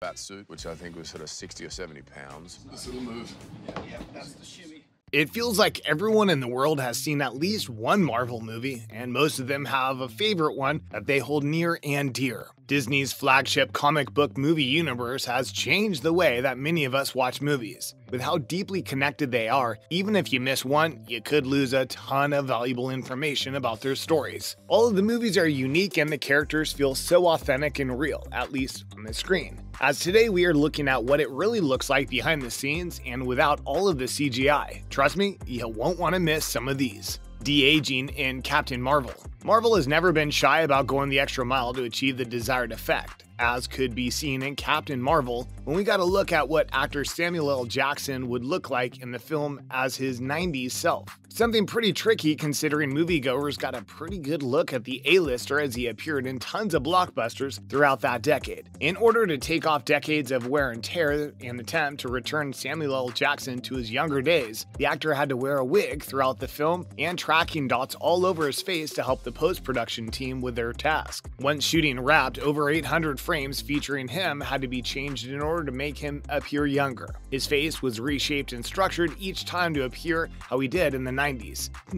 Bat suit, which I think was sort of 60 or 70 pounds. This little move. Yeah, that's the shimmy. It feels like everyone in the world has seen at least one Marvel movie, and most of them have a favorite one that they hold near and dear. Disney's flagship comic book movie universe has changed the way that many of us watch movies. With how deeply connected they are, even if you miss one, you could lose a ton of valuable information about their stories. All of the movies are unique and the characters feel so authentic and real, at least on the screen. As today we are looking at what it really looks like behind the scenes and without all of the CGI. Trust me, you won't want to miss some of these. De-aging in Captain Marvel. Marvel has never been shy about going the extra mile to achieve the desired effect, as could be seen in Captain Marvel when we got a look at what actor Samuel L. Jackson would look like in the film as his 90s self. Something pretty tricky considering moviegoers got a pretty good look at the A-lister as he appeared in tons of blockbusters throughout that decade. In order to take off decades of wear and tear and attempt to return Samuel L. Jackson to his younger days, the actor had to wear a wig throughout the film and tracking dots all over his face to help the post-production team with their task. Once shooting wrapped, over 800 frames featuring him had to be changed in order to make him appear younger. His face was reshaped and structured each time to appear how he did in the 90s.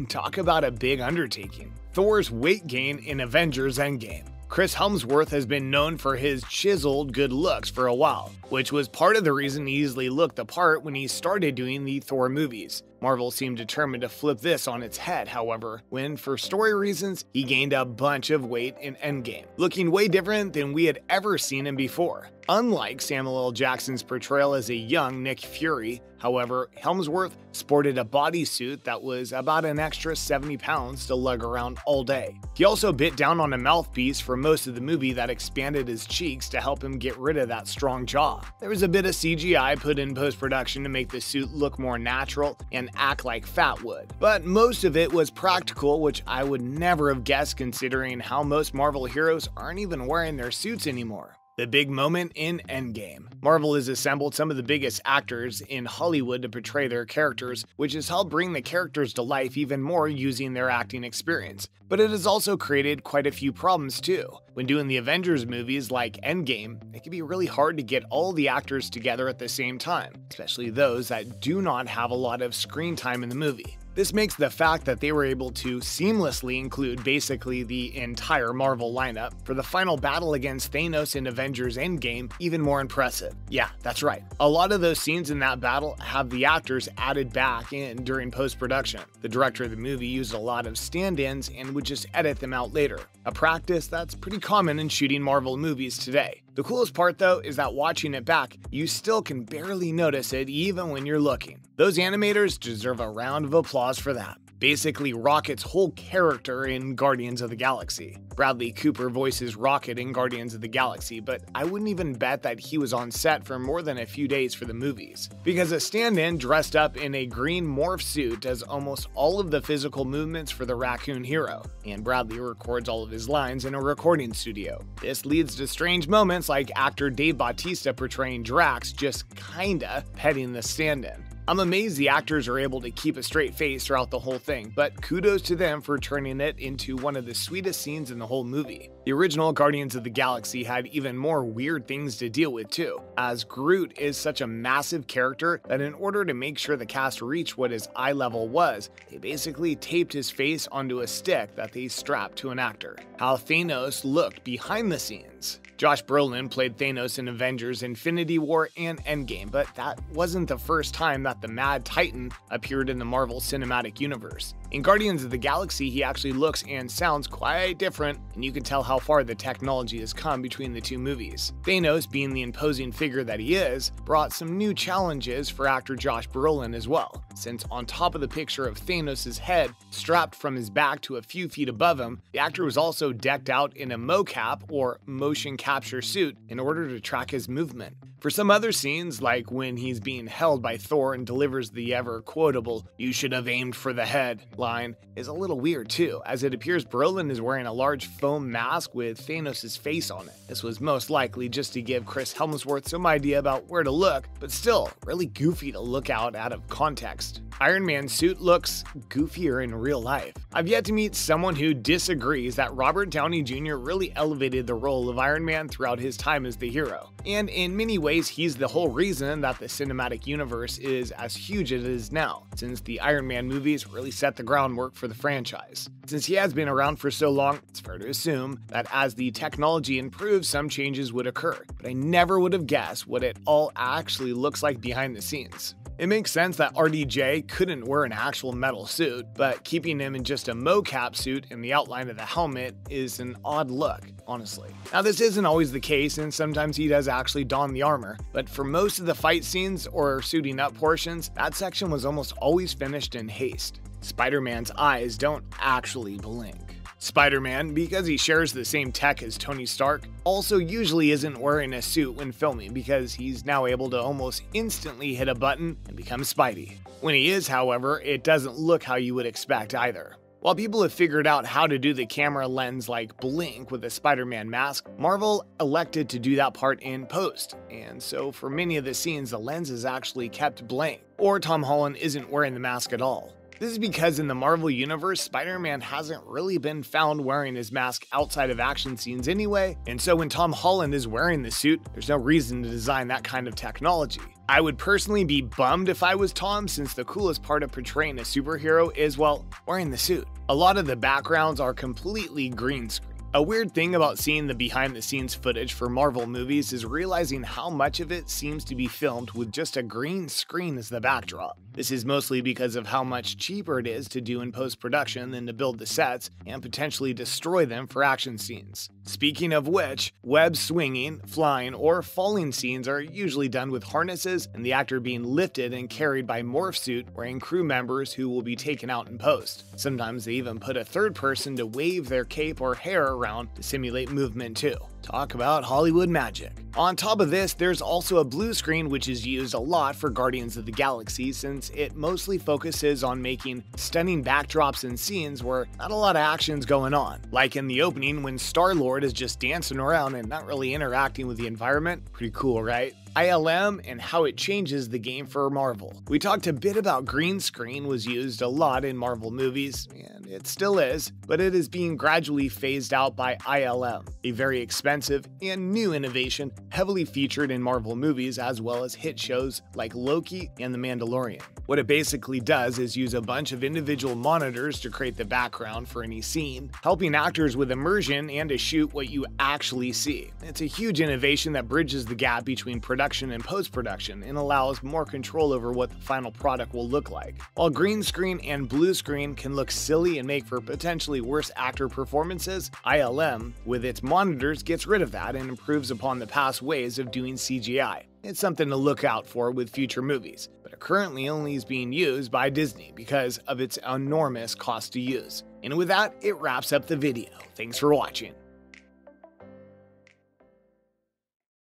Talk about a big undertaking. Thor's weight gain in Avengers Endgame. Chris Hemsworth has been known for his chiseled good looks for a while, which was part of the reason he easily looked the part when he started doing the Thor movies. Marvel seemed determined to flip this on its head, however, when, for story reasons, he gained a bunch of weight in Endgame, looking way different than we had ever seen him before. Unlike Samuel L. Jackson's portrayal as a young Nick Fury, however, Hemsworth sported a bodysuit that was about an extra 70 pounds to lug around all day. He also bit down on a mouthpiece for most of the movie that expanded his cheeks to help him get rid of that strong jaw. There was a bit of CGI put in post-production to make the suit look more natural and act like fat would. But most of it was practical, which I would never have guessed considering how most Marvel heroes aren't even wearing their suits anymore. The big moment in Endgame. Marvel has assembled some of the biggest actors in Hollywood to portray their characters, which has helped bring the characters to life even more using their acting experience. But it has also created quite a few problems too. When doing the Avengers movies like Endgame, it can be really hard to get all the actors together at the same time, especially those that do not have a lot of screen time in the movie. This makes the fact that they were able to seamlessly include basically the entire Marvel lineup for the final battle against Thanos in Avengers Endgame even more impressive. Yeah, that's right. A lot of those scenes in that battle have the actors added back in during post-production. The director of the movie used a lot of stand-ins and would just edit them out later, a practice that's pretty common in shooting Marvel movies today. The coolest part though is that watching it back, you still can barely notice it even when you're looking. Those animators deserve a round of applause for that. Basically Rocket's whole character in Guardians of the Galaxy. Bradley Cooper voices Rocket in Guardians of the Galaxy, but I wouldn't even bet that he was on set for more than a few days for the movies. Because a stand-in dressed up in a green morph suit does almost all of the physical movements for the raccoon hero, and Bradley records all of his lines in a recording studio. This leads to strange moments like actor Dave Bautista portraying Drax just kinda petting the stand-in. I'm amazed the actors are able to keep a straight face throughout the whole thing, but kudos to them for turning it into one of the sweetest scenes in the whole movie. The original Guardians of the Galaxy had even more weird things to deal with too, as Groot is such a massive character that in order to make sure the cast reached what his eye level was, they basically taped his face onto a stick that they strapped to an actor. How Thanos looked behind the scenes. Josh Brolin played Thanos in Avengers Infinity War and Endgame, but that wasn't the first time that the Mad Titan appeared in the Marvel Cinematic Universe. In Guardians of the Galaxy, he actually looks and sounds quite different, and you can tell how far the technology has come between the two movies. Thanos, being the imposing figure that he is, brought some new challenges for actor Josh Brolin as well, since on top of the picture of Thanos' head strapped from his back to a few feet above him, the actor was also decked out in a mocap or motion capture suit in order to track his movement. For some other scenes, like when he's being held by Thor and delivers the ever-quotable, "You should have aimed for the head," line is a little weird too, as it appears Brolin is wearing a large foam mask with Thanos' face on it. This was most likely just to give Chris Hemsworth some idea about where to look, but still, really goofy to look out of context. Iron Man's suit looks goofier in real life. I've yet to meet someone who disagrees that Robert Downey Jr. really elevated the role of Iron Man throughout his time as the hero. And in many ways, he's the whole reason that the cinematic universe is as huge as it is now, since the Iron Man movies really set the groundwork for the franchise. Since he has been around for so long, it's fair to assume that as the technology improves, some changes would occur, but I never would have guessed what it all actually looks like behind the scenes. It makes sense that RDJ couldn't wear an actual metal suit, but keeping him in just a mocap suit and the outline of the helmet is an odd look, honestly. Now this isn't always the case, and sometimes he does actually don the armor, but for most of the fight scenes or suiting up portions, that section was almost always finished in haste. Spider-Man's eyes don't actually blink. Spider-Man, because he shares the same tech as Tony Stark, also usually isn't wearing a suit when filming because he's now able to almost instantly hit a button and become Spidey. When he is, however, it doesn't look how you would expect either. While people have figured out how to do the camera lens like blink with a Spider-Man mask, Marvel elected to do that part in post, and so for many of the scenes the lens is actually kept blank, or Tom Holland isn't wearing the mask at all. This is because in the Marvel Universe, Spider-Man hasn't really been found wearing his mask outside of action scenes anyway, and so when Tom Holland is wearing the suit, there's no reason to design that kind of technology. I would personally be bummed if I was Tom, since the coolest part of portraying a superhero is, well, wearing the suit. A lot of the backgrounds are completely green screen. A weird thing about seeing the behind-the-scenes footage for Marvel movies is realizing how much of it seems to be filmed with just a green screen as the backdrop. This is mostly because of how much cheaper it is to do in post-production than to build the sets and potentially destroy them for action scenes. Speaking of which, web swinging, flying, or falling scenes are usually done with harnesses and the actor being lifted and carried by morph suit wearing crew members who will be taken out in post. Sometimes they even put a third person to wave their cape or hair around to simulate movement too. Talk about Hollywood magic. On top of this, there's also a blue screen which is used a lot for Guardians of the Galaxy, since it mostly focuses on making stunning backdrops and scenes where not a lot of action's going on. Like in the opening when Star-Lord is just dancing around and not really interacting with the environment. Pretty cool, right? ILM and how it changes the game for Marvel. We talked a bit about green screen was used a lot in Marvel movies, and it still is, but it is being gradually phased out by ILM, a very expensive and new innovation heavily featured in Marvel movies as well as hit shows like Loki and The Mandalorian. What it basically does is use a bunch of individual monitors to create the background for any scene, helping actors with immersion and to shoot what you actually see. It's a huge innovation that bridges the gap between production and post-production and allows more control over what the final product will look like. While green screen and blue screen can look silly and make for potentially worse actor performances, ILM, with its monitors, gets rid of that and improves upon the past ways of doing CGI. It's something to look out for with future movies, but it currently only is being used by Disney because of its enormous cost to use. And with that, it wraps up the video. Thanks for watching.